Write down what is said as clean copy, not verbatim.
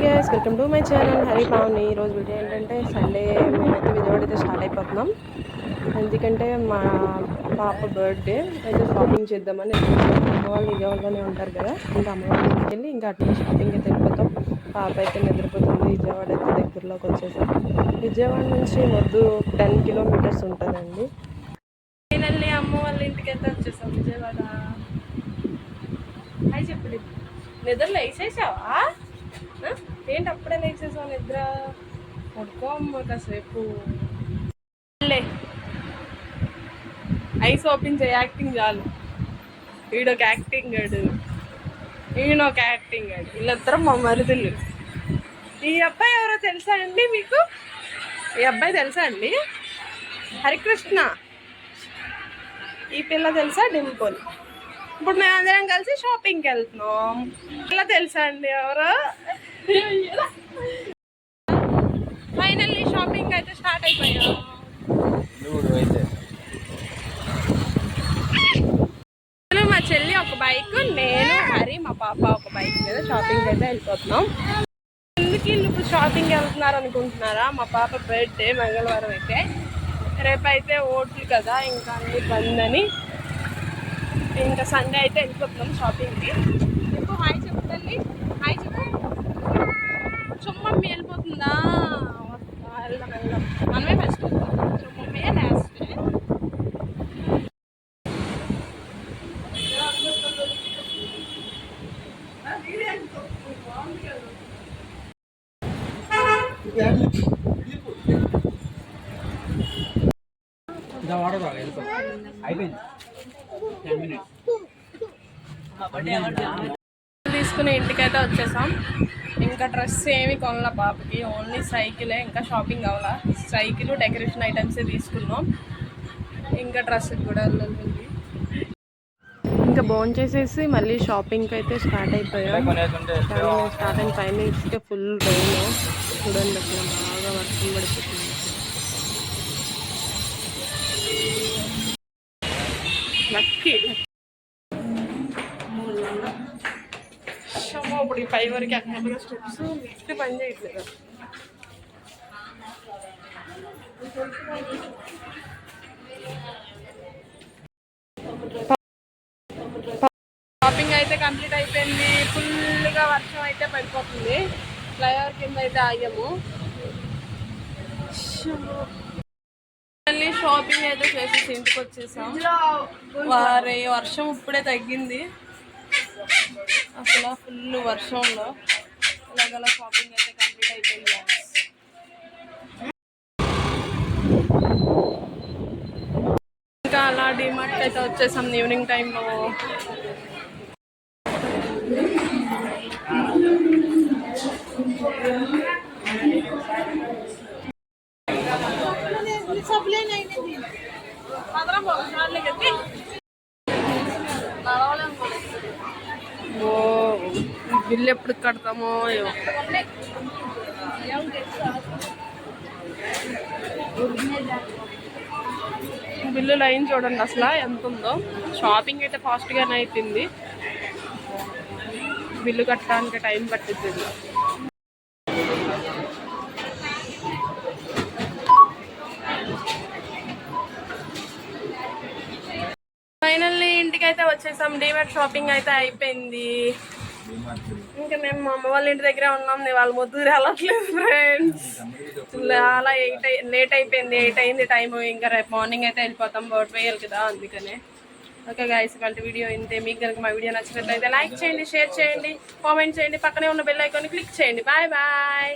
Guys, welcome to my channel Hari Pavani. ఈరోజు video ఏంటంటే Sunday మేమైతే విజయవాడ అయితే స్టార్ట్ అయిపోతున్నాం. ఎందుకంటే మా పాప బర్త్డే అయితే షాపింగ్ చేద్దామని. అమ్మ వాళ్ళు విజయవాడలోనే ఉంటారు కదా, ఇంకా అమ్మ వాళ్ళ ఇంటికి వెళ్ళి ఇంకా అట్లా షాపింగ్ అయితే వెళ్ళిపోతాం. పాప అయితే నిద్రపోతుంది. విజయవాడ అయితే దగ్గరలోకి వచ్చేసాం. విజయవాడ నుంచి మొద్దు 10 కిలోమీటర్స్ ఉంటుందండి. ఫైనల్లీ అమ్మ వాళ్ళ ఇంటికి అయితే వచ్చేసాం విజయవాడ. అయి చెప్పండి, నిద్రలో వేసేసావా? ఏంటి అప్పుడే లేచేసావు? నిద్ర పడుకో అమ్మ కాసేపు. ఐస్ ఓపెన్ చేయి, యాక్టింగ్ చాలు. వీడొక యాక్టింగ్ గాడు, ఈయనొక యాక్టింగ్ గాడు, వీళ్ళిద్దరూ మా మరుదులు. ఈ అబ్బాయి ఎవరో తెలుసా అండి మీకు? ఈ అబ్బాయి తెలుసా అండి? హరికృష్ణ. ఈ పిల్ల తెలుసా? డింపుల్. ఇప్పుడు మేము అందరం కలిసి షాపింగ్కి వెళ్తున్నాం. ఇలా తెలుసా అండి ఎవరో? ఫైనల్లీ షాపింగ్ అయితే స్టార్ట్ అయిపోయాం. మా చెల్లి ఒక బైక్, నేను హరి మా పాప ఒక బైక్ మీద షాపింగ్ అయితే వెళ్ళిపోతున్నాం. ఎందుకు వీళ్ళు ఇప్పుడు షాపింగ్ వెళ్తున్నారు అనుకుంటున్నారా? మా పాప బర్త్డే మంగళవారం అయితే, రేపైతే ఓట్లు కదా, ఇంకా అన్ని బంద్ అని ఇంకా సండే అయితే వెళ్ళిపోతున్నాం షాపింగ్కి. చెప్పు హాయ్, చెప్పు తల్లి, హాయ్ చెప్పు. చుమ్మమ్మి వెళ్ళిపోతుందా? వెళ్దాం వెళ్దాం, మనమే ఫస్ట్. చుమ్మమ్మే లాస్ట్. తీసుకుని ఇంటికైతే వచ్చేసాం. ఇంకా డ్రెస్ ఏమి కొనల పాపకి, ఓన్లీ సైకిలే. ఇంకా షాపింగ్ అవ్వాలా. సైకిల్, డెకరేషన్ ఐటమ్సే తీసుకున్నాం. ఇంకా డ్రెస్ కూడా వెళ్ళాలి. ఇంకా బోన్ చేసేసి మళ్ళీ షాపింగ్కి అయితే స్టార్ట్ అయిపోయాం. కానీ స్టార్ట్ అయిన 5 మినిట్స్కే ఫుల్ రెయిన్. చూడండి అసలు బాగా వర్షం పడిపోతుంది. లక్కీ ఇప్పుడు ఈ 5 వరకు ఎక్కడ స్టెప్స్ లిఫ్ట్ పని చేయట్లేదు. షాపింగ్ అయితే కంప్లీట్ అయిపోయింది. ఫుల్గా వర్షం అయితే పడిపోతుంది. ఫ్లైఓవర్ కింద అయితే ఆగాము. మళ్ళీ షాపింగ్ అయితే చేసేసి ఇంటికి వచ్చేసాం. వారి వర్షం ఇప్పుడే తగ్గింది. అసలు ఫుల్ వర్షంలో ఇలాగలా షాపింగ్ అయితే కంప్లీట్ అయిపోయింది. ఇంకా అలా డిమార్ట్కి అయితే వచ్చేసాం ఈవినింగ్ టైంలో. బిల్లు ఎప్పుడు కడతామో. బిల్లు లైన్ చూడండి అసలు ఎంత ఉందో. షాపింగ్ అయితే ఫాస్ట్గానే అయిపోయింది. బిల్లు కట్టడానికి టైం పట్టింది. ఫైనల్లీ ఇంటికైతే వచ్చేసాం. డిమార్ట్ షాపింగ్ అయితే అయిపోయింది. ఇంకా మేము మా అమ్మ వాళ్ళ ఇంటి దగ్గర ఉన్నాం. వాళ్ళ మొద్దు వెళ్ళట్లేదు ఫ్రెండ్స్. అలా లేట్ అయిపోయింది. 8 అయింది టైము. ఇంకా రేపు మార్నింగ్ అయితే వెళ్ళిపోతాం. బోట్ వేయాలి కదా, అందుకనే. ఓకే గైస్, ఇవాళ వీడియో ఇంతే. మీకు కనుక మా వీడియో నచ్చినట్లయితే లైక్ చేయండి, షేర్ చేయండి, కామెంట్ చేయండి, పక్కనే ఉన్న బెల్ ఐకాన్ని క్లిక్ చేయండి. Bye bye.